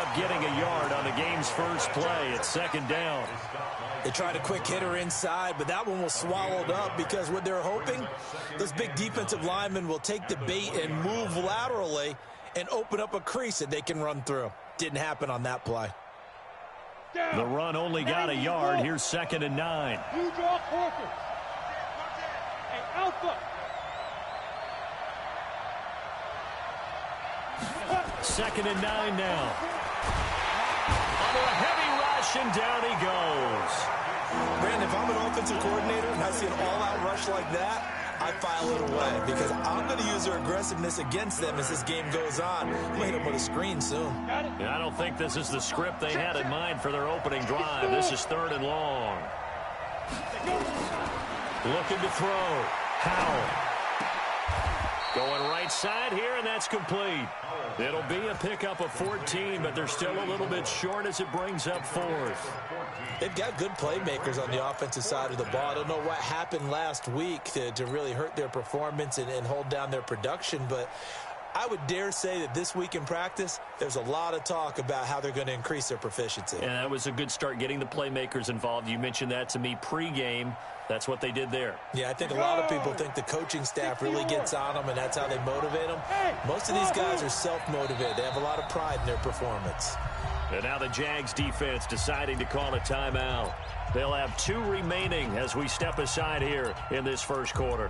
up getting a yard on the game's first play. It's second down. They tried a quick hitter inside, but that one was swallowed up because what they're hoping, those big defensive linemen will take the bait and move laterally and open up a crease that they can run through. Didn't happen on that play. The run only got a yard. Here's second and 9. You draw quarters. And alpha. Second and 9 now. Under a heavy rush, and down he goes. Brandon, if I'm an offensive coordinator and I see an all-out rush like that, I file it away because I'm going to use their aggressiveness against them as this game goes on. I'm going to hit them with a screen soon. I don't think this is the script they had in mind for their opening drive. This is third and long. Looking to throw. Howell. Going right side here, and that's complete. It'll be a pickup of 14, but they're still a little bit short as it brings up fourth. They've got good playmakers on the offensive side of the ball. I don't know what happened last week to really hurt their performance and hold down their production, but I would dare say that this week in practice, there's a lot of talk about how they're going to increase their proficiency. And that was a good start getting the playmakers involved. You mentioned that to me pregame. That's what they did there. Yeah, I think a lot of people think the coaching staff really gets on them, and that's how they motivate them. Most of these guys are self-motivated. They have a lot of pride in their performance. And now the Jags defense deciding to call a timeout. They'll have 2 remaining as we step aside here in this first quarter.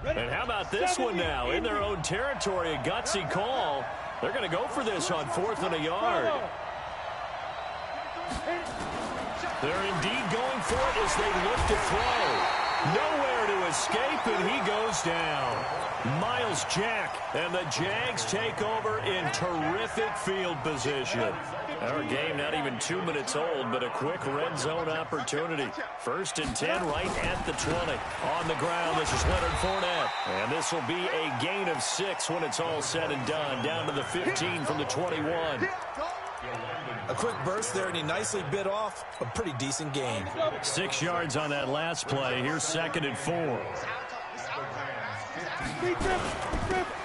And how about this one now? In their own territory, a gutsy call. They're going to go for this on 4th and a yard. They're indeed going for it as they look to throw. Nowhere to escape, and he goes down. Myles Jack, and the Jags take over in terrific field position. Our game not even 2 minutes old, but a quick red zone opportunity. 1st and 10 right at the 20. On the ground, this is Leonard Fournette. And this will be a gain of 6 when it's all said and done. Down to the 15 from the 21. A quick burst there, and he nicely bit off a pretty decent gain. 6 yards on that last play. Here's 2nd and 4.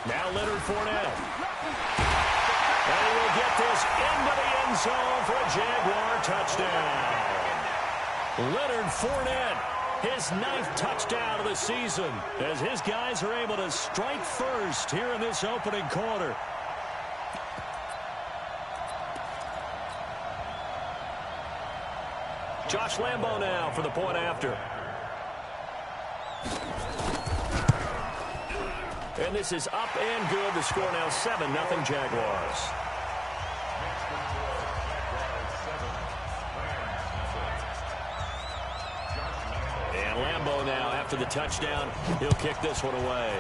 Now Leonard Fournette. And he will get this into the end zone for a Jaguar touchdown. Leonard Fournette, his 9th touchdown of the season, as his guys are able to strike first here in this opening quarter. Josh Lambo now for the point after. And this is up and good. The score now 7-0 Jaguars. And Lambo now after the touchdown. He'll kick this one away.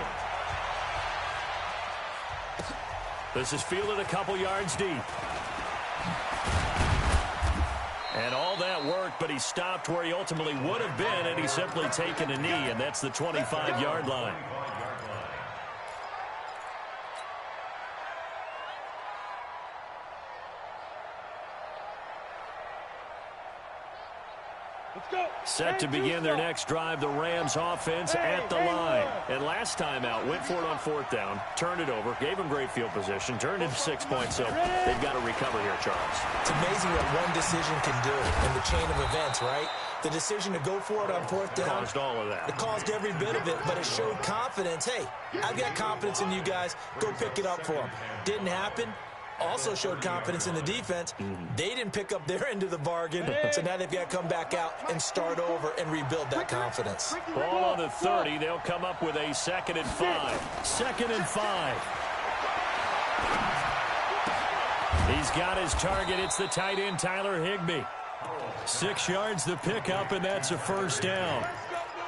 This is fielded a couple yards deep. And all that worked, but he stopped where he ultimately would have been, and he's simply taken a knee, and that's the 25-yard line. Set to begin their next drive, the Rams offense at the line. And last time out, went for it on 4th down, turned it over, gave them great field position, turned into 6 points, so they've got to recover here, Charles. It's amazing what one decision can do in the chain of events, right? The decision to go for it on 4th down. Caused all of that. It caused every bit of it, but it showed confidence. Hey, I've got confidence in you guys. Go pick it up for them. Didn't happen. Also showed confidence in the defense. They didn't pick up their end of the bargain, so now they've got to come back out and start over and rebuild that confidence. Ball on the 30. They'll come up with a 2nd and 5. 2nd and 5. He's got his target. It's the tight end, Tyler Higbee. 6 yards the pickup, and that's a 1st down.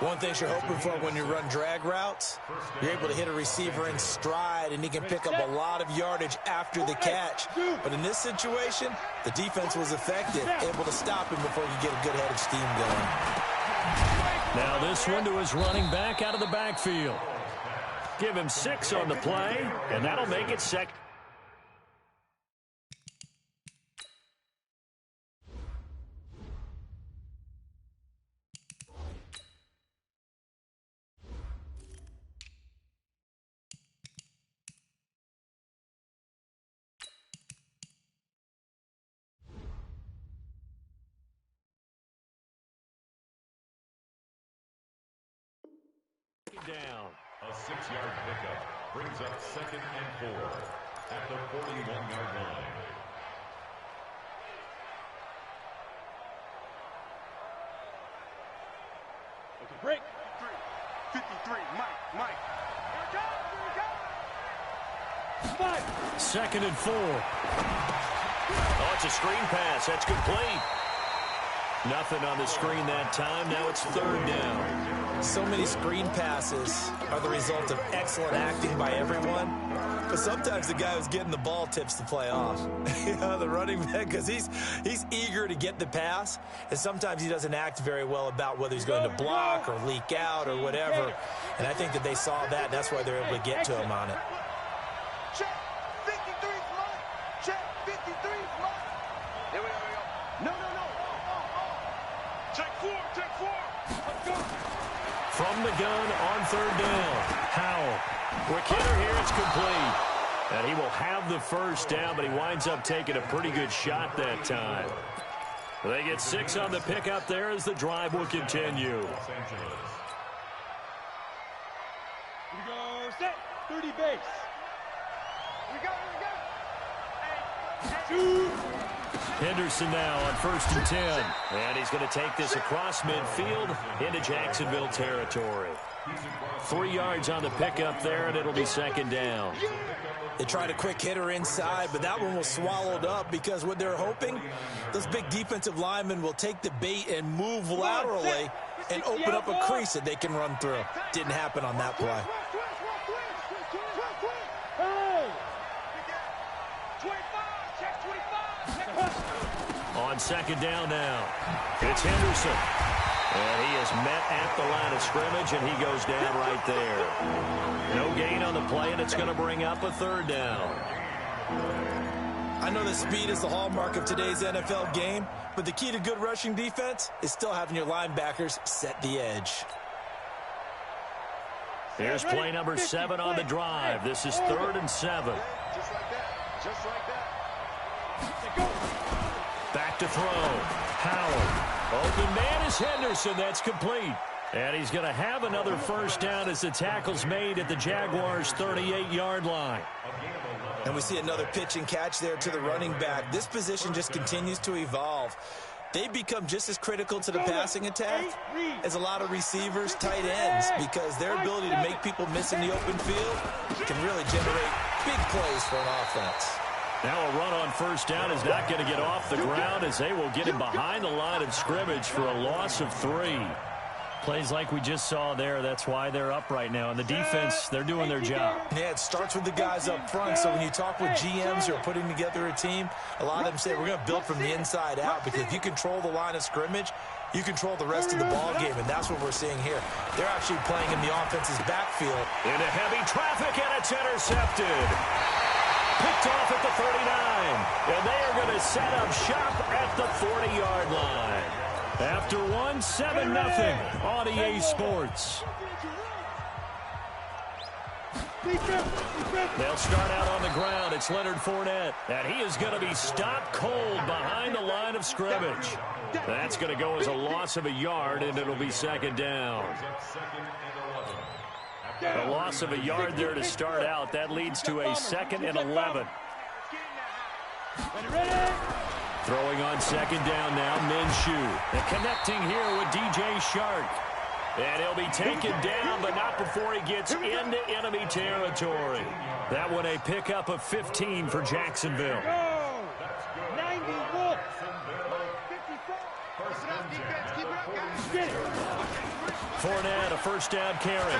One thing you're hoping for when you run drag routes, you're able to hit a receiver in stride, and he can pick up a lot of yardage after the catch. But in this situation, the defense was effective, able to stop him before he get a good head of steam going. Now this one to his running back out of the backfield. Give him 6 on the play, and that'll make it second. Down. A 6-yard pickup brings up 2nd and 4 at the 41-yard line. Okay, break. 53, Mike. Here it comes. 2nd and 4. Oh, it's a screen pass. That's complete. Nothing on the screen that time. Now it's 3rd down. So many screen passes are the result of excellent acting by everyone. But sometimes the guy who's getting the ball tips the play off. You know, the running back, because he's eager to get the pass. And sometimes he doesn't act very well about whether he's going to block or leak out or whatever. And I think that they saw that, and that's why they're able to get to him on it. Check. 53's mine. Check. 53's mine. Here we go. No. Check 4. Let's go. From the gun on 3rd down. Howell. Quick hitter here. It's complete. And he will have the 1st down, but he winds up taking a pretty good shot that time. They get 6 on the pickup there as the drive will continue. We go set. 30 base. We go. Hey. 2. Henderson now on 1st and 10. And he's going to take this across midfield into Jacksonville territory. 3 yards on the pickup there, and it'll be 2nd down. They tried a quick hitter inside, but that one was swallowed up because what they're hoping, those big defensive linemen will take the bait and move laterally and open up a crease that they can run through. Didn't happen on that play. On 2nd down now, it's Henderson. And he is met at the line of scrimmage, and he goes down right there. No gain on the play, and it's going to bring up a 3rd down. I know that speed is the hallmark of today's NFL game, but the key to good rushing defense is still having your linebackers set the edge. Here's play number 7 on the drive. This is 3rd and 7. Just like that. Back to throw. Howell. Open man is Henderson. That's complete. And he's going to have another 1st down as the tackle's made at the Jaguars' 38-yard line. And we see another pitch and catch there to the running back. This position just continues to evolve. They become just as critical to the passing attack as a lot of receivers, tight ends, because their ability to make people miss in the open field can really generate big plays for an offense. Now a run on 1st down is not going to get off the ground as they will get him behind the line of scrimmage for a loss of 3. Plays like we just saw there, that's why they're up right now. And the defense, they're doing their job. Yeah, it starts with the guys up front. So when you talk with GMs who are putting together a team, a lot of them say we're going to build from the inside out, because if you control the line of scrimmage, you control the rest of the ball game, and that's what we're seeing here. They're actually playing in the offense's backfield. Into heavy traffic, and it's intercepted. Picked off at the 39, and they are going to set up shop at the 40-yard line. After 7-0 on EA Sports. They'll start out on the ground. It's Leonard Fournette, and he is going to be stopped cold behind the line of scrimmage. That's going to go as a loss of a yard, and it'll be 2nd down. A loss of a yard there to start out. That leads to a 2nd and 11. Throwing on 2nd down now, Minshew. And connecting here with DJ Chark. And he'll be taken down, but not before he gets into enemy territory. That one a pickup of 15 for Jacksonville. 91. Fournette, a 1st down carry.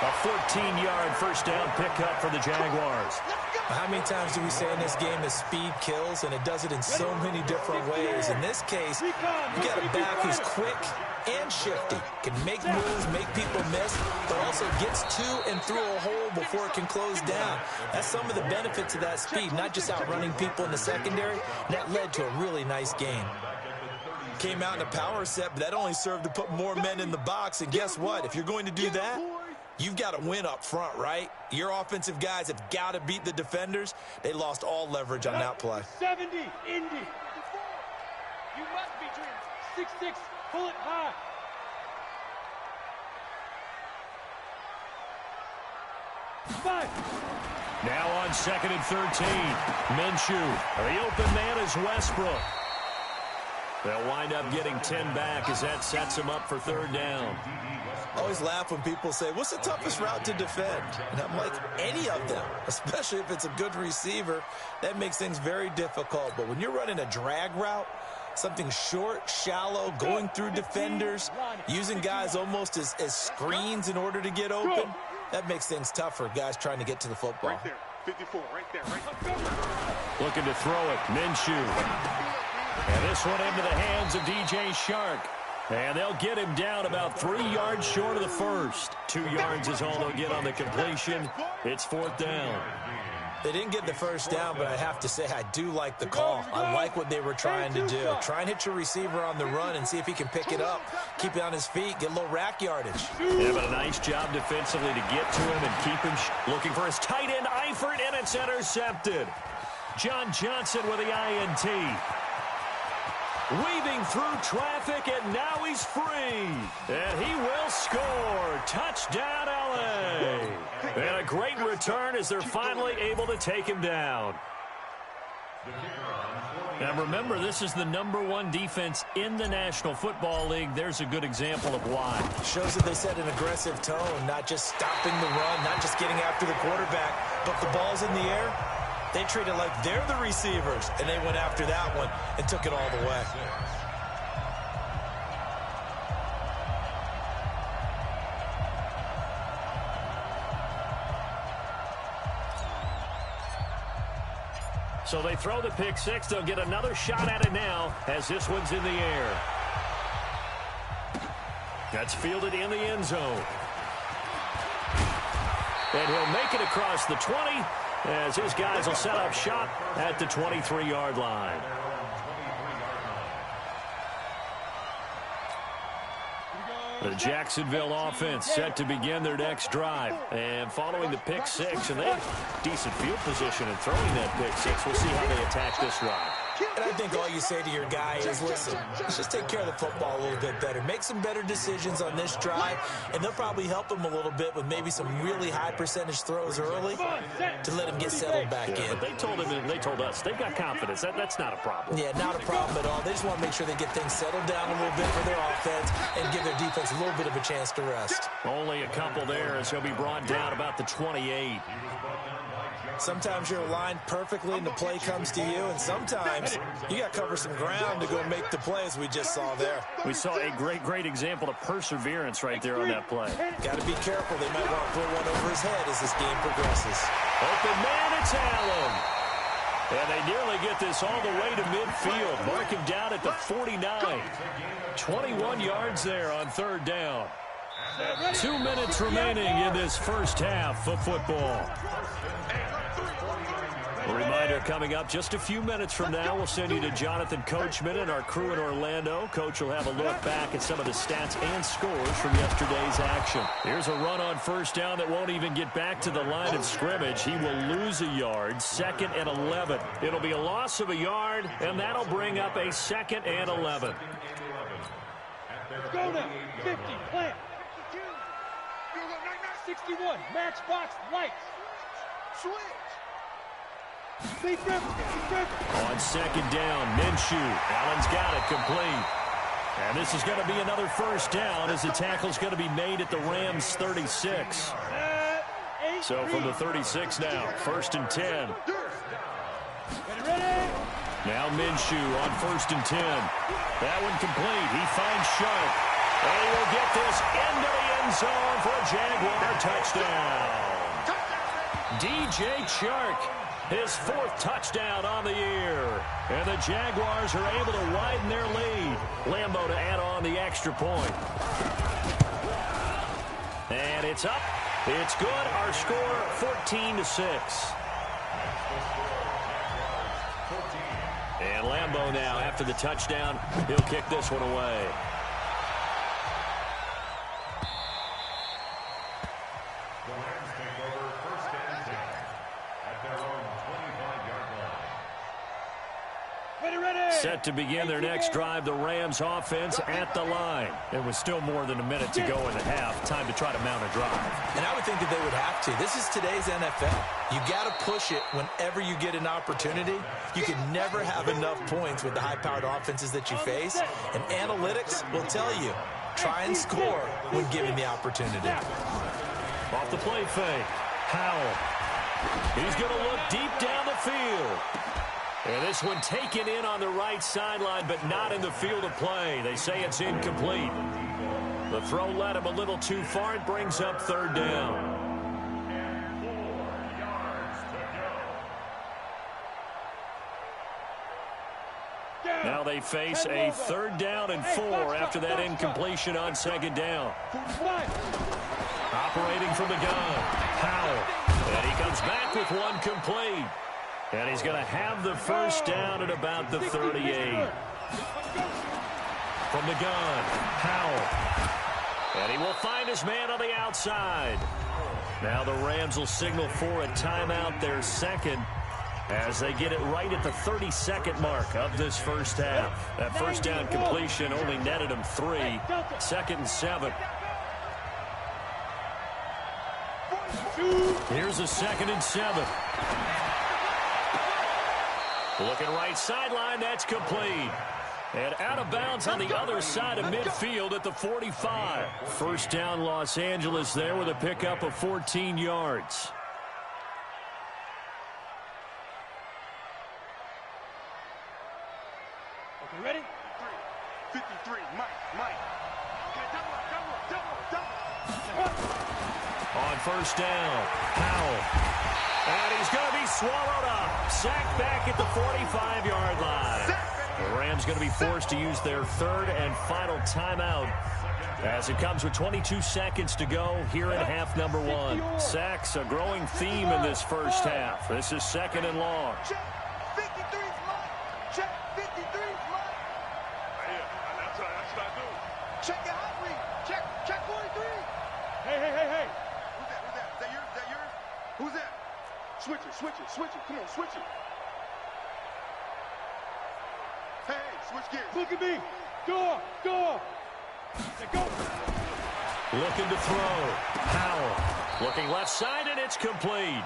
A 14-yard first down pickup for the Jaguars. How many times do we say in this game that speed kills, and it does it in so many different ways? In this case, you got a back who's quick and shifty, can make moves, make people miss, but also gets to and through a hole before it can close down. That's some of the benefits of that speed, not just outrunning people in the secondary. That led to a really nice game. Came out in a power set, but that only served to put more men in the box, and guess what? If you're going to do that, you've got to win up front, right? Your offensive guys have got to beat the defenders. They lost all leverage on that play. 70, Indy. You must be dreaming. 6'6", pull it high. Five. Now on 2nd and 13. Minshew. The open man is Westbrook. They'll wind up getting 10 back as that sets him up for 3rd down. I always laugh when people say, what's the toughest route to defend? And I'm like, any of them, especially if it's a good receiver. That makes things very difficult. But when you're running a drag route, something short, shallow, going through defenders, using guys almost as screens in order to get open, that makes things tough for guys trying to get to the football. Right there, 54, right there, right there. Looking to throw it, Minshew. And this one into the hands of DJ Shark. And they'll get him down about 3 yards short of the first. 2 yards is all they'll get on the completion. It's 4th down. They didn't get the first down, but I have to say I do like the call. I like what they were trying to do. Try and hit your receiver on the run and see if he can pick it up, keep it on his feet, get a little rack yardage. Yeah, but a nice job defensively to get to him and keep him looking for his tight end, Eifert, and it's intercepted. John Johnson with the INT. Weaving through traffic, and now he's free. And he will score. Touchdown, L.A. And a great return as they're finally able to take him down. Now remember, this is the #1 defense in the National Football League. There's a good example of why. Shows that they set an aggressive tone, not just stopping the run, not just getting after the quarterback, but the ball's in the air. They treat it like they're the receivers, and they went after that one and took it all the way. So they throw the pick six. They'll get another shot at it now as this one's in the air. That's fielded in the end zone. And he'll make it across the 20 as his guys will set up shop at the 23-yard line. The Jacksonville offense set to begin their next drive. And following the pick six, and they have decent field position in throwing that pick six. We'll see how they attack this drive. And I think all you say to your guy is, listen, let's just take care of the football a little bit better. Make some better decisions on this drive, and they'll probably help him a little bit with maybe some really high percentage throws early to let him get settled back in. But they told him and they told us they've got confidence. That's not a problem. Yeah, not a problem at all. They just want to make sure they get things settled down a little bit for their offense and give their defense a little bit of a chance to rest. Only a couple there as he'll be brought down about the 28. Sometimes you're aligned perfectly and the play comes to you, and sometimes you got to cover some ground to go make the play, as we just saw there. We saw a great example of perseverance right there on that play. Got to be careful. They might want to throw one over his head as this game progresses. Open man, it's Allen. And they nearly get this all the way to midfield. Mark him down at the 49. 21 yards there on 3rd down. 2 minutes remaining in this first half of football. A reminder coming up just a few minutes from now, we'll send you to Jonathan Coachman and our crew in Orlando. Coach will have a look back at some of the stats and scores from yesterday's action. Here's a run on 1st down that won't even get back to the line of scrimmage. He will lose a yard, 2nd and 11. It'll be a loss of a yard, and that'll bring up a 2nd and 11. Go now, 50, plant. 61, matchbox, lights. Switch. On 2nd down, Minshew. Allen's got it complete. And this is going to be another 1st down as the tackle's going to be made at the Rams' 36. So from the 36 now, 1st and 10. Now Minshew on 1st and 10. That one complete. He finds Sharp. And he will get this into the end zone for a Jaguar touchdown. DJ Chark, his 4th touchdown on the year. And the Jaguars are able to widen their lead. Lambeau to add on the extra point. And it's up. It's good. Our score, 14-6. And Lambeau now, after the touchdown, he'll kick this one away. The Rams take over 1st and 10 at their own 25-yard line. Ready. Set to begin their next drive, the Rams offense at the line. It was still more than a minute to go in the half. Time to try to mount a drive. And I would think that they would have to. This is today's NFL. You got to push it whenever you get an opportunity. You can never have enough points with the high-powered offenses that you face. And analytics will tell you, try and score when given the opportunity. Off the play fake, Howell. He's going to look deep down the field. And this one taken in on the right sideline, but not in the field of play. They say it's incomplete. The throw led him a little too far. It brings up 3rd down. Now they face a 3rd down and 4 after that incompletion on 2nd down. Operating from the gun, Howell. And he comes back with one complete. And he's going to have the 1st down at about the 38. From the gun, Howell. And he will find his man on the outside. Now the Rams will signal for a timeout, their 2nd, as they get it right at the 32nd mark of this 1st half. That 1st down completion only netted him 3. 2nd and 7. Here's a 2nd and 7. Looking right sideline, that's complete. And out of bounds on the other side of midfield at the 45. 1st down Los Angeles there with a pickup of 14 yards. Okay, ready? 53, Mike. Okay, double. On 1st down, Howell. And he's going to be swallowed up. Sacked back at the 45-yard line. The Rams going to be forced to use their 3rd and final timeout as it comes with 22 seconds to go here in half number 1. Sacks, a growing theme in this 1st half. This is 2nd and long. Check. 53's mine. Check. 53's mine. Yeah, that's what I do. Check your hot read. Check 43. Hey. Who's that? Is that yours? Who's that? Switch it. Come on, switch it. Hey, switch gears. Look at me. Go. Go. Looking to throw. Howell. Looking left side, and it's complete.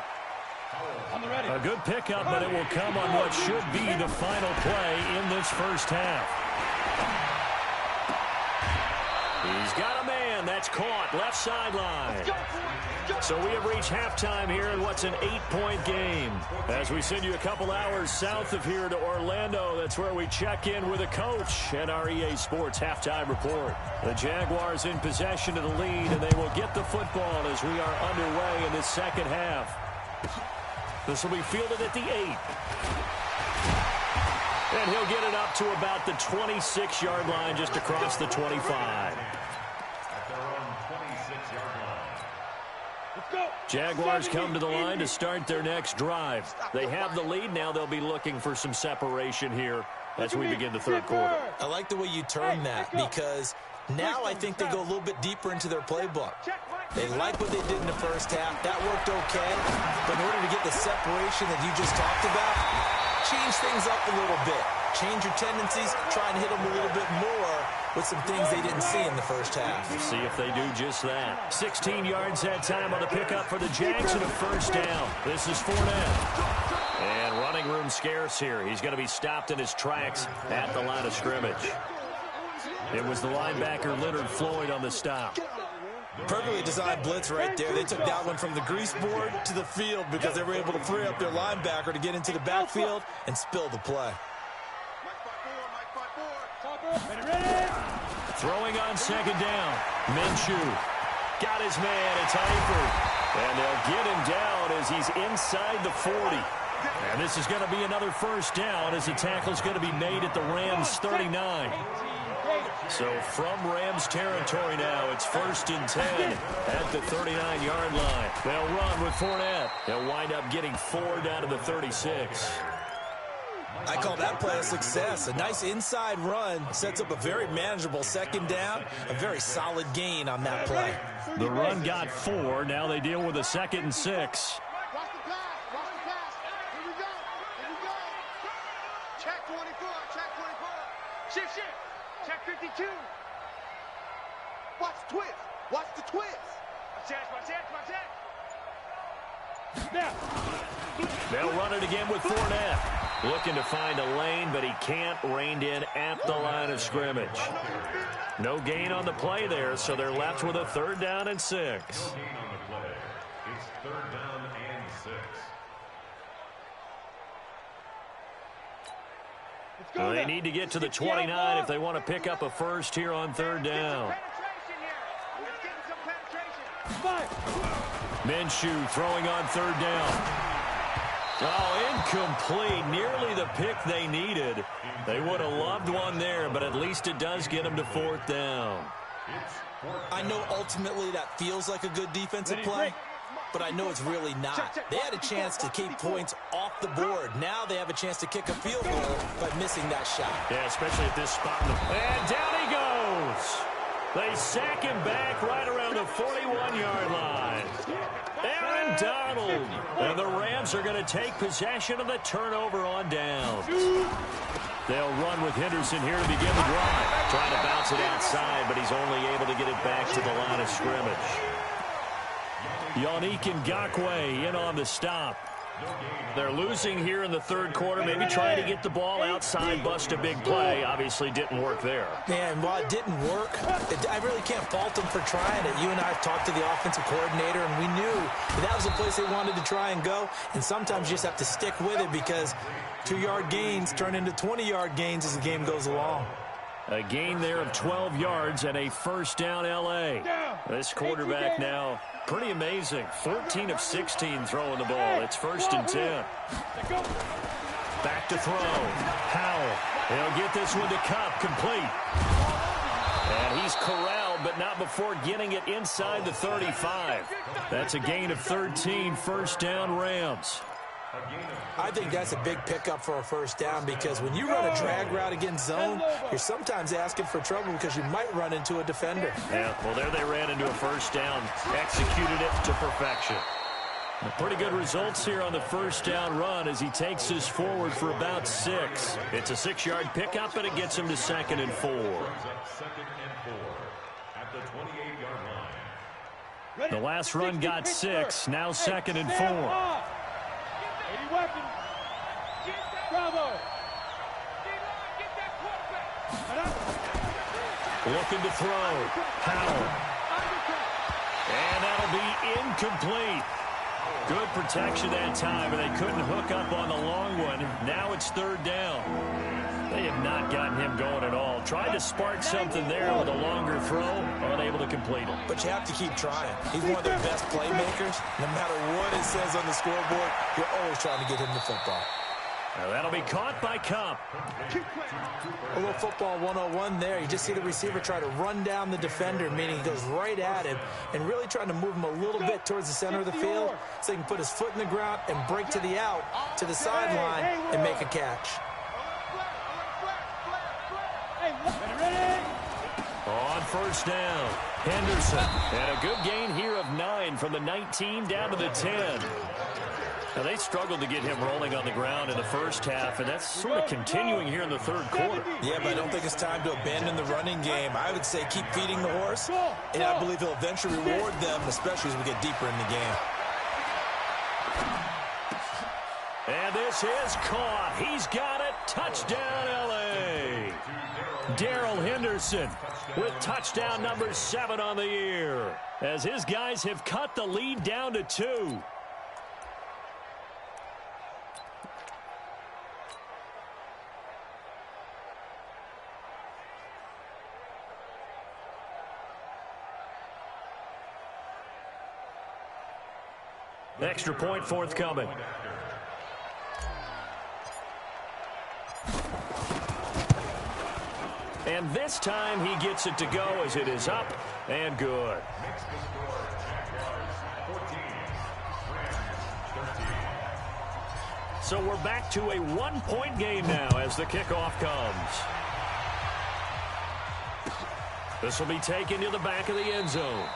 A good pickup, but it will come on what should be the final play in this 1st half. He's got a man that's caught left sideline. So we have reached halftime here in what's an 8-point game. As we send you a couple hours south of here to Orlando, that's where we check in with a coach and our EA Sports halftime report. The Jaguars in possession of the lead, and they will get the football as we are underway in this 2nd half. This will be fielded at the 8. And he'll get it up to about the 26-yard line, just across the 25. Jaguars come to the line to start their next drive. They have the lead. Now they'll be looking for some separation here as we begin the 3rd quarter. I like the way you term that, because now I think they go a little bit deeper into their playbook. They like what they did in the 1st half. That worked okay. But in order to get the separation that you just talked about, change things up a little bit. Change your tendencies, try and hit them a little bit more with some things they didn't see in the 1st half. We'll see if they do just that. 16 yards that time on the pickup for the Jags and a 1st down. This is Fournette. And running room scarce here. He's going to be stopped in his tracks at the line of scrimmage. It was the linebacker Leonard Floyd on the stop. Perfectly designed blitz right there. They took that one from the grease board to the field because they were able to free up their linebacker to get into the backfield and spill the play. Ready. Throwing on second down. Minshew got his man. It's Eifert. And they'll get him down as he's inside the 40. And this is going to be another first down as the tackle's going to be made at the Rams 39. So from Rams territory now, it's 1st and 10 at the 39-yard line. They'll run with Fournette. They'll wind up getting 4 down to the 36. I call that play a success. A nice inside run sets up a very manageable second down. A very solid gain on that play. The run got 4. Now they deal with a 2nd and 6. Watch the pass. Watch the pass. Here we go. Here we go. Check 24. Check 24. Shift. Check 52. Watch the twist. Watch the twist. Watch that. Now. They'll run it again with Fournette. Looking to find a lane, but he can't. Reined in at the line of scrimmage. No gain on the play there, so they're left with a 3rd down and 6. No gain on the play. It's 3rd down and 6. Well, they need to get to the 29 if they want to pick up a first here on 3rd down. Minshew throwing on 3rd down. Oh, incomplete. Nearly the pick they needed. They would have loved one there, but at least it does get them to 4th down. I know ultimately that feels like a good defensive play, but I know it's really not. They had a chance to keep points off the board. Now they have a chance to kick a field goal by missing that shot. Yeah, especially at this spot. And down he goes. They sack him back right around the 41-yard line. Aaron Donald. And the Rams are going to take possession of the turnover on downs. They'll run with Henderson here to begin the drive. Trying to bounce it outside, but he's only able to get it back to the line of scrimmage. Yannick Ngakoue in on the stop. They're losing here in the 3rd quarter, maybe trying to get the ball outside, bust a big play. Obviously didn't work there. Yeah, and while it didn't work, I really can't fault them for trying it. You and I have talked to the offensive coordinator, and we knew that was the place they wanted to try and go. And sometimes you just have to stick with it because 2-yard gains turn into 20-yard gains as the game goes along. A gain there of 12 yards and a first down L.A. This quarterback now, pretty amazing. 14 of 16 throwing the ball. It's 1st and 10. Back to throw. Howell. He'll get this one to Kupp, complete. And he's corralled, but not before getting it inside the 35. That's a gain of 13, first down Rams. I think that's a big pickup for a first down because when you run a drag route against zone, you're sometimes asking for trouble because you might run into a defender. Yeah, well, there they ran into a first down, executed it to perfection. Pretty good results here on the first down run as he takes us forward for about 6. It's a 6-yard pickup, and it gets him to 2nd and 4. The last run got 6, now 2nd and 4. Looking to throw. Howell. And that'll be incomplete. Good protection that time, but they couldn't hook up on the long one. Now it's 3rd down. They have not gotten him going at all. Tried to spark something there with a longer throw, unable to complete it. But you have to keep trying. He's one of their best playmakers. No matter what it says on the scoreboard, you're always trying to get him the football. Now that'll be caught by Kupp. A little football 101 there. You just see the receiver try to run down the defender, meaning he goes right at him and really trying to move him a little bit towards the center of the field so he can put his foot in the ground and break to the out, to the sideline, and make a catch. On first down, Henderson. And a good gain here of 9 from the 19 down to the 10. Now, they struggled to get him rolling on the ground in the first half, and that's sort of continuing here in the 3rd quarter. Yeah, but I don't think it's time to abandon the running game. I would say keep feeding the horse, and I believe he'll eventually reward them, especially as we get deeper in the game. And this is caught. He's got it. Touchdown, L.A. Darrell Henderson with touchdown number 7 on the year, as his guys have cut the lead down to 2. Extra point forthcoming. And this time he gets it to go as it is up and good. So we're back to a one-point game now as the kickoff comes. This will be taken to the back of the end zone.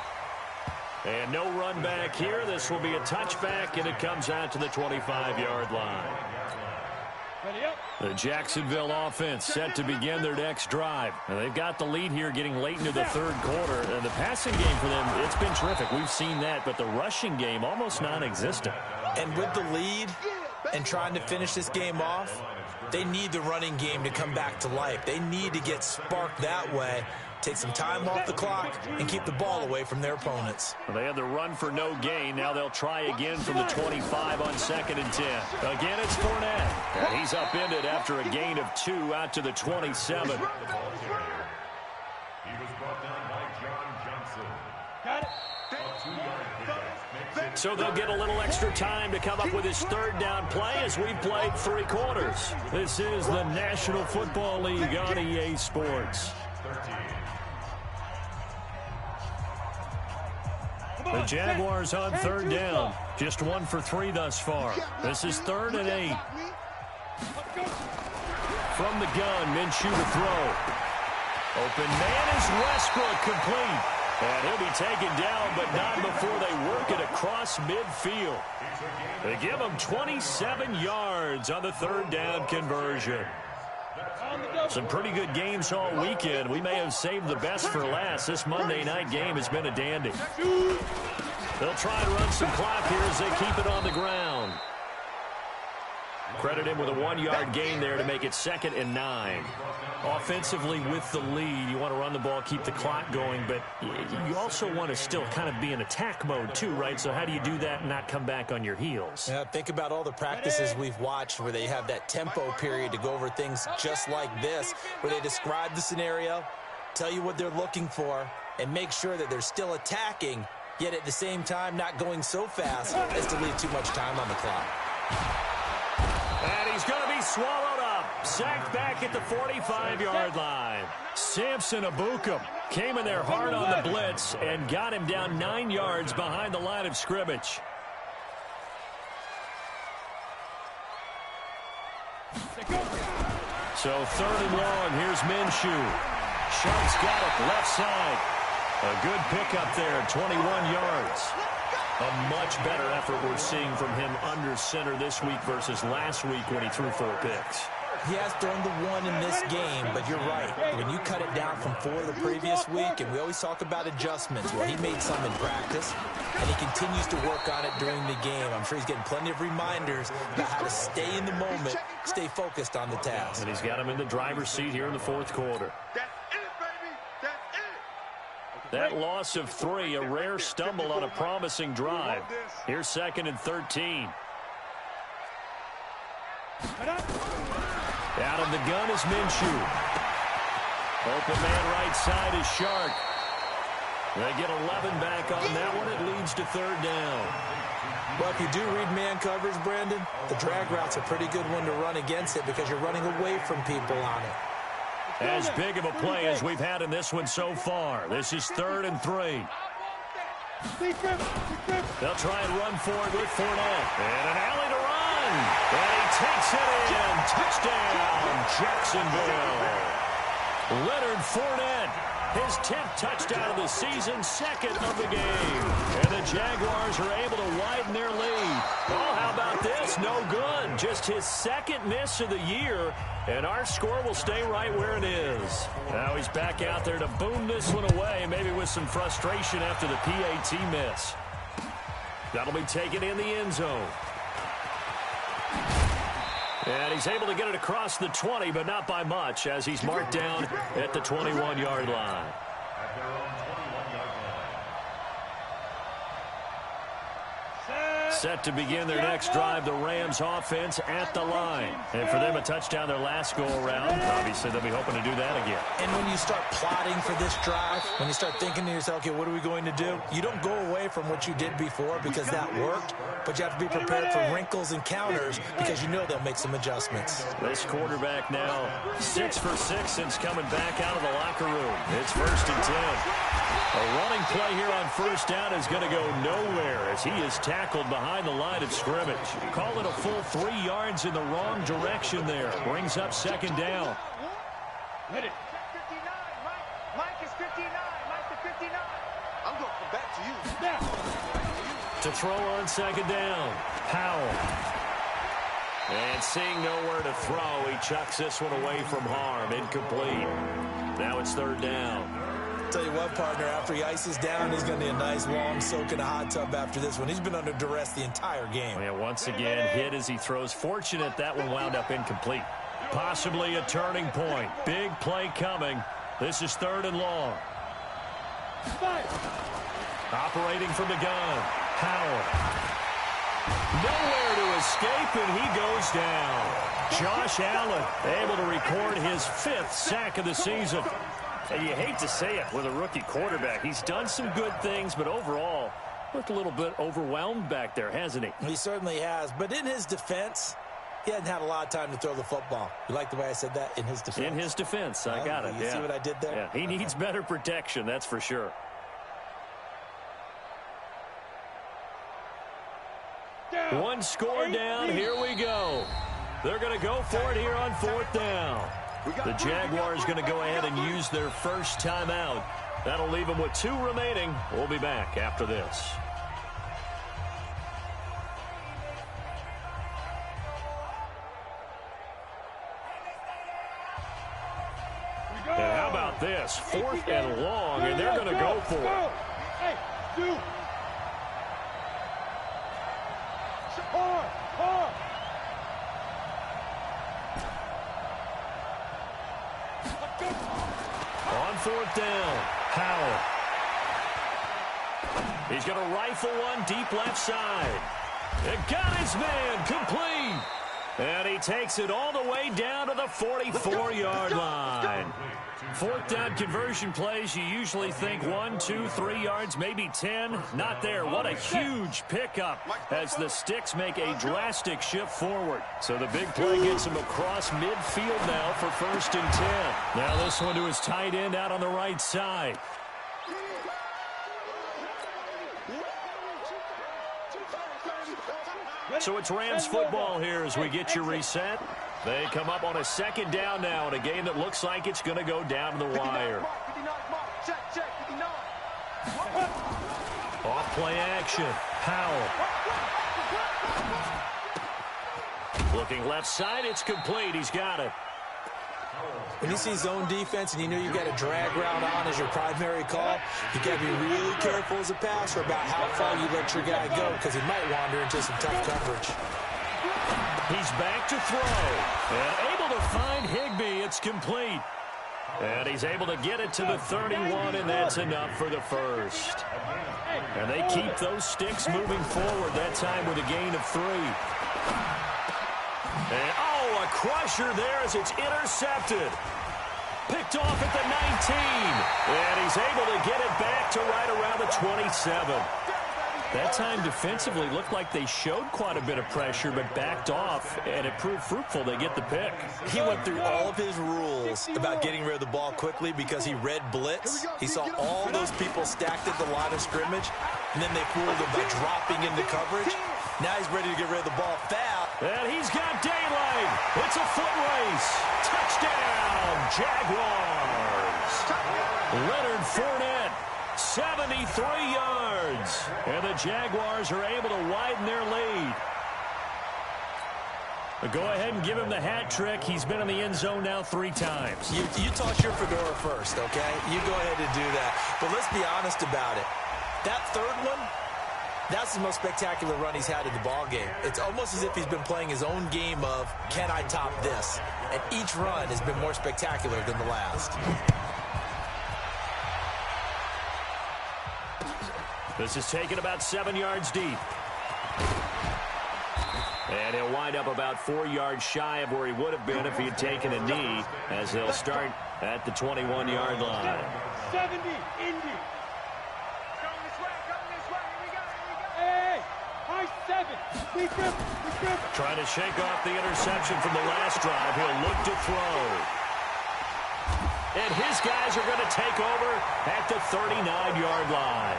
And no run back here. This will be a touchback, and it comes out to the 25-yard line. The Jacksonville offense set to begin their next drive. And they've got the lead here getting late into the third quarter. And the passing game for them, it's been terrific. We've seen that, but the rushing game almost non-existent. And with the lead and trying to finish this game off, they need the running game to come back to life. They need to get sparked that way, take some time off the clock, and keep the ball away from their opponents. Well, they had the run for no gain. Now they'll try again from the 25 on 2nd and 10. Again, it's Fournette. And he's upended after a gain of 2 out to the 27. He was brought down by John Johnson. Got it. So they'll get a little extra time to come up with his third down play as we've played 3 quarters. This is the National Football League on EA Sports. The Jaguars on third down. Just 1 for 3 thus far. This is 3rd and 8. From the gun, Minshew to throw. Open man is Westbrook, complete. And he'll be taken down, but not before they work it across midfield. They give him 27 yards on the third down conversion. Some pretty good games all weekend. We may have saved the best for last. This Monday night game has been a dandy. They'll try and run some clock here as they keep it on the ground. Credit him with a 1-yard gain there to make it 2nd and 9. Offensively with the lead, you want to run the ball, keep the clock going, but you also want to still kind of be in attack mode too, right? So how do you do that and not come back on your heels? Yeah, think about all the practices we've watched where they have that tempo period to go over things just like this, where they describe the scenario, tell you what they're looking for, and make sure that they're still attacking, yet at the same time not going so fast as to leave too much time on the clock. And he's going to be swallowed up. Sacked back at the 45-yard line. Samson Ebukam came in there hard on the blitz and got him down 9 yards behind the line of scrimmage. So 3rd and long. Here's Minshew. Sharp's got it left side. A good pickup there, 21 yards. A much better effort we're seeing from him under center this week versus last week when he threw 4 picks. He has thrown the 1 in this game, but you're right. When you cut it down from 4 the previous week, and we always talk about adjustments, well, he made some in practice, and he continues to work on it during the game. I'm sure he's getting plenty of reminders about how to stay in the moment, stay focused on the task. And he's got him in the driver's seat here in the 4th quarter. That loss of 3, a rare stumble on a promising drive. Here's 2nd and 13. Out of the gun is Minshew. Open man right side is Shark. They get 11 back on that one. It leads to 3rd down. Well, if you do read man coverage, Brandon, the drag route's a pretty good one to run against it because you're running away from people on it. As big of a play as we've had in this one so far. This is 3rd and 3. They'll try and run for it with Fournette. And an alley to run. And he takes it in. Touchdown, Jacksonville. Leonard Fournette, his 10th touchdown of the season, 2nd of the game. And the Jaguars are able to widen their lead. Oh, how about this? No good. Just his 2nd miss of the year. And our score will stay right where it is. Now he's back out there to boom this one away, maybe with some frustration after the PAT miss. That'll be taken in the end zone. And he's able to get it across the 20, but not by much, as he's marked down at the 21-yard line. Set to begin their next drive, the Rams offense at the line. And for them, a touchdown their last go-around. Obviously, they'll be hoping to do that again. And when you start plotting for this drive, when you start thinking to yourself, okay, what are we going to do? You don't go away from what you did before because that worked, but you have to be prepared for wrinkles and counters because you know they'll make some adjustments. This quarterback now 6 for 6 since coming back out of the locker room. It's 1st and 10. A running play here on first down is going to go nowhere as he is tackled behind the line of scrimmage. Call it a full 3 yards in the wrong direction there. Brings up 2nd down. Hit it. 59. Mike is 59. Mike to 59. I'm going to come back to you. Now. To throw on 2nd down. Powell. And seeing nowhere to throw, he chucks this one away from harm. Incomplete. Now it's 3rd down. Tell you what, partner, after he ices down, he's going to need a nice long soak in a hot tub after this one. He's been under duress the entire game. Yeah, once again, hit as he throws. Fortunate that one wound up incomplete. Possibly a turning point. Big play coming. This is 3rd and long. Operating from the gun. Powell. Nowhere to escape, and he goes down. Josh Allen able to record his 5th sack of the season. And you hate to say it with a rookie quarterback. He's done some good things, but overall, looked a little bit overwhelmed back there, hasn't he? He certainly has. But in his defense, he hadn't had a lot of time to throw the football. You like the way I said that? In his defense? In his defense. I got it. You see what I did there? Yeah, he needs better protection, that's for sure. One score down. Here we go. They're going to go for it here on 4th down. The Jaguars going to go ahead and use their first timeout. That'll leave them with 2 remaining. We'll be back after this. And how about this? 4th and long, and they're going to go for it. Hey, dude. On 4th down, Powell. He's going to rifle one deep left side. And got his man complete. And he takes it all the way down to the 44-yard line. 4th down conversion plays, you usually think 1, 2, 3 yards, maybe 10. Not there. What a huge pickup as the Sticks make a drastic shift forward. So the big play gets him across midfield now for 1st and 10. Now this one to his tight end out on the right side. So it's Rams football here as we get you reset. They come up on a 2nd down now in a game that looks like it's going to go down to the wire. Off play action. Powell. Looking left side, it's complete. He's got it. When you see zone defense and you know you've got a drag route on as your primary call, you got to be really careful as a passer about how far you let your guy go because he might wander into some tough coverage. He's back to throw. And able to find Higbee. It's complete. And he's able to get it to the 31, and that's enough for the first. And they keep those Sticks moving forward, that time with a gain of 3. And, oh, a crusher there as it's intercepted. Picked off at the 19. And he's able to get it back to right around the 27. That time defensively looked like they showed quite a bit of pressure but backed off, and it proved fruitful. They get the pick. He went through all of his rules about getting rid of the ball quickly because he read blitz. He saw all those people stacked at the line of scrimmage, and then they fooled him by dropping into coverage. Now he's ready to get rid of the ball foul. And he's got daylight. It's a foot race. Touchdown, Jaguars. Leonard Fournette, 73 yards. And the Jaguars are able to widen their lead. But go ahead and give him the hat trick. He's been in the end zone now 3 times. You toss your fedora first, okay? You go ahead and do that. But let's be honest about it. That third one, that's the most spectacular run he's had in the ball game. It's almost as if he's been playing his own game of, can I top this? And each run has been more spectacular than the last. This is taken about 7 yards deep. And he'll wind up about 4 yards shy of where he would have been if he had taken a knee, as they'll start at the 21-yard line. 70, Indy. Coming this way, here we go. Hey, high 7. We grip. Trying to shake off the interception from the last drive. He'll look to throw. And his guys are going to take over at the 39-yard line.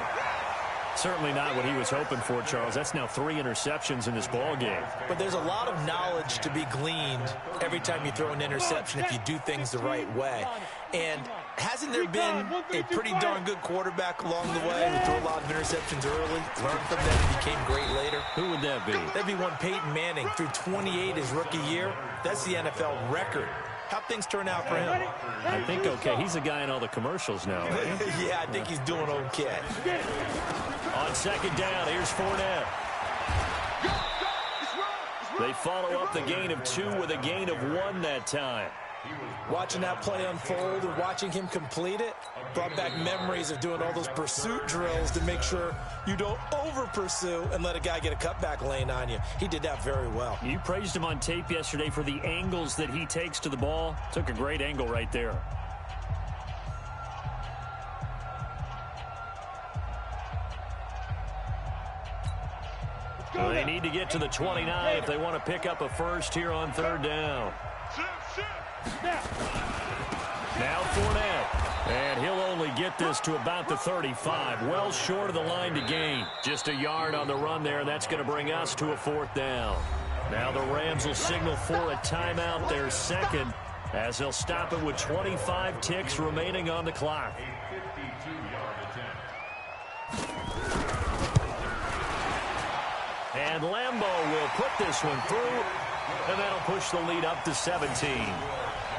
Certainly not what he was hoping for, Charles. That's now 3 interceptions in this ball game. But there's a lot of knowledge to be gleaned every time you throw an interception if you do things the right way. And hasn't there been a pretty darn good quarterback along the way who threw a lot of interceptions early, learned from them, and became great later? Who would that be? That'd be one Peyton Manning. Threw 28 his rookie year. That's the NFL record. How'd things turn out for him? I think okay. He's a guy in all the commercials now, right? Yeah, I think he's doing okay. On second down, here's Fournette. They follow up the gain of 2 with a gain of 1 that time. Watching that play unfold and watching him complete it brought back memories of doing all those pursuit drills to make sure you don't over-pursue and let a guy get a cutback lane on you. He did that very well. You praised him on tape yesterday for the angles that he takes to the ball. Took a great angle right there. Well, they need to get to the 29 if they want to pick up a first here on 3rd down. Now Fournette, and he'll only get this to about the 35, well short of the line to gain. Just a yard on the run there, and that's going to bring us to a 4th down. Now the Rams will signal for a timeout, their second, as they'll stop it with 25 ticks remaining on the clock. And Lambeau will put this one through, and that'll push the lead up to 17.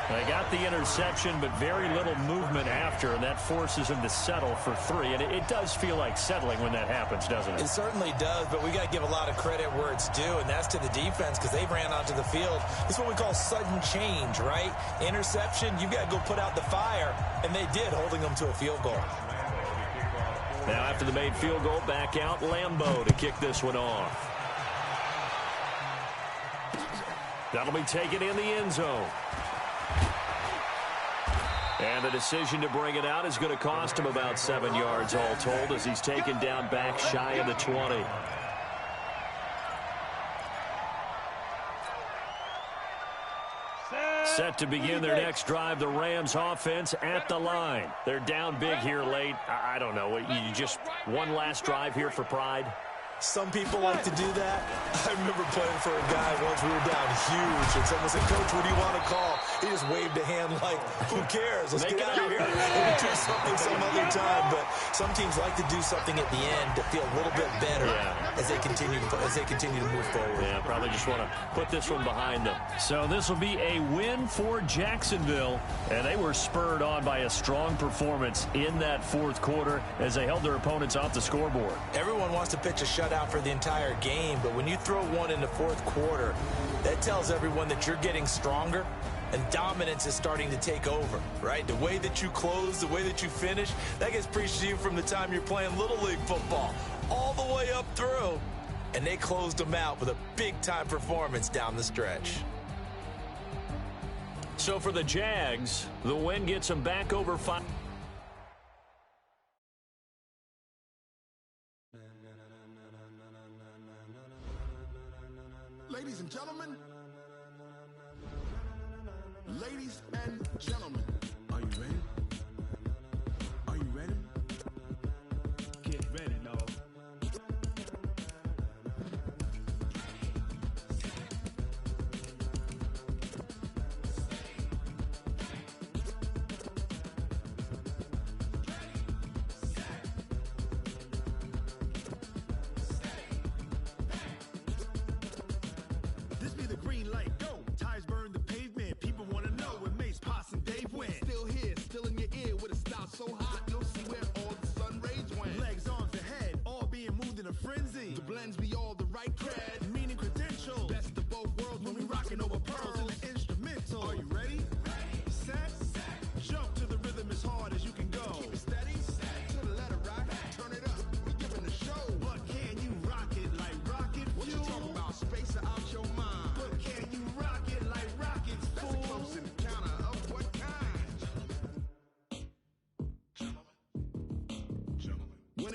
They got the interception, but very little movement after, and that forces him to settle for 3. And it does feel like settling when that happens, doesn't it? It certainly does, but we got to give a lot of credit where it's due, and that's to the defense because they ran onto the field. It's what we call sudden change, right? Interception, you've got to go put out the fire, and they did, holding them to a field goal. Now after the made field goal, back out Lambeau to kick this one off. That'll be taken in the end zone. And the decision to bring it out is going to cost him about 7 yards all told as he's taken down back shy of the 20. Set to begin their next drive, the Rams offense at the line. They're down big here late. I don't know. You just one last drive here for pride? Some people like to do that. I remember playing for a guy once. We were down huge, and someone said, "Coach, what do you want to call?" He just waved a hand like, "Who cares? Let's get out of here and do something some other time." But some teams like to do something at the end to feel a little bit better as they continue to move forward. Yeah, probably just want to put this one behind them. So this will be a win for Jacksonville, and they were spurred on by a strong performance in that 4th quarter as they held their opponents off the scoreboard. Everyone wants to pitch a shutout for the entire game, but when you throw one in the 4th quarter, that tells everyone that you're getting stronger and dominance is starting to take over, right? The way that you close, the way that you finish, that gets preached to you from the time you're playing Little League football all the way up through, and they closed them out with a big-time performance down the stretch. So for the Jags, the win gets them back over 5. Ladies and gentlemen, are you ready? Are you ready? Get ready, dog. This be the green light, go. Tires burn the pavement. People want to know when Mace, Poss, and Dave went. Still here, still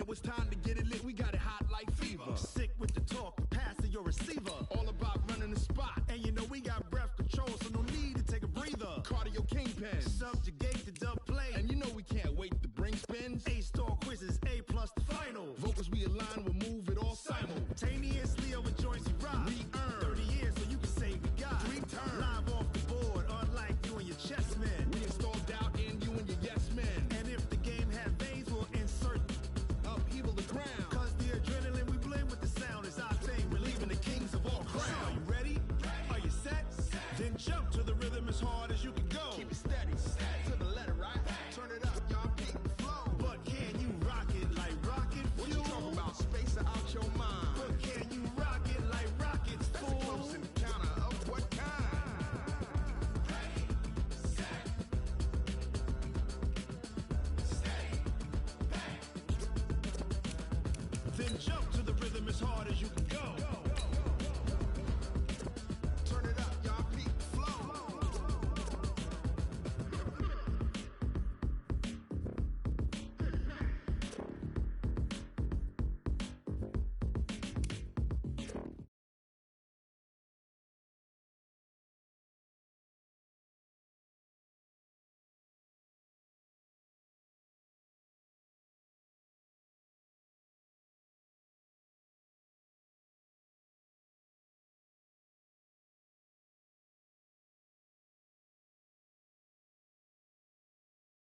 know it's time to get it lit. We got it hot like fever. Sick with the talk, the pass to your receiver. All about running the spot. And you know we got breath control, so no need to take a breather. Cardio kingpin. Subjugate the dub play. And you know we can't wait to bring spins. A-star quizzes, A+ the final. Vocals we align, we'll move it all simultaneously over joints we rock. We earn 30 years so you can say we got 3 turns. Live off the board, unlike you and your chess men. We install doubt in you and your yes men. And if the game had veins, we'll insert upheaval the ground. Cause the adrenaline we blend with the sound is our thing. We're leaving the kings of all crowns. So are you ready? Are you set? Then jump to the rhythm as hard as you can go. Keep it steady, to the letter, right? Turn it up, y'all, keep the flow. But can you rock it like rocket fuel? What you talking about? Space out your mind. But can you rock it like rockets, That's fool? a close encounter of what kind? Then jump to the rhythm as hard as you can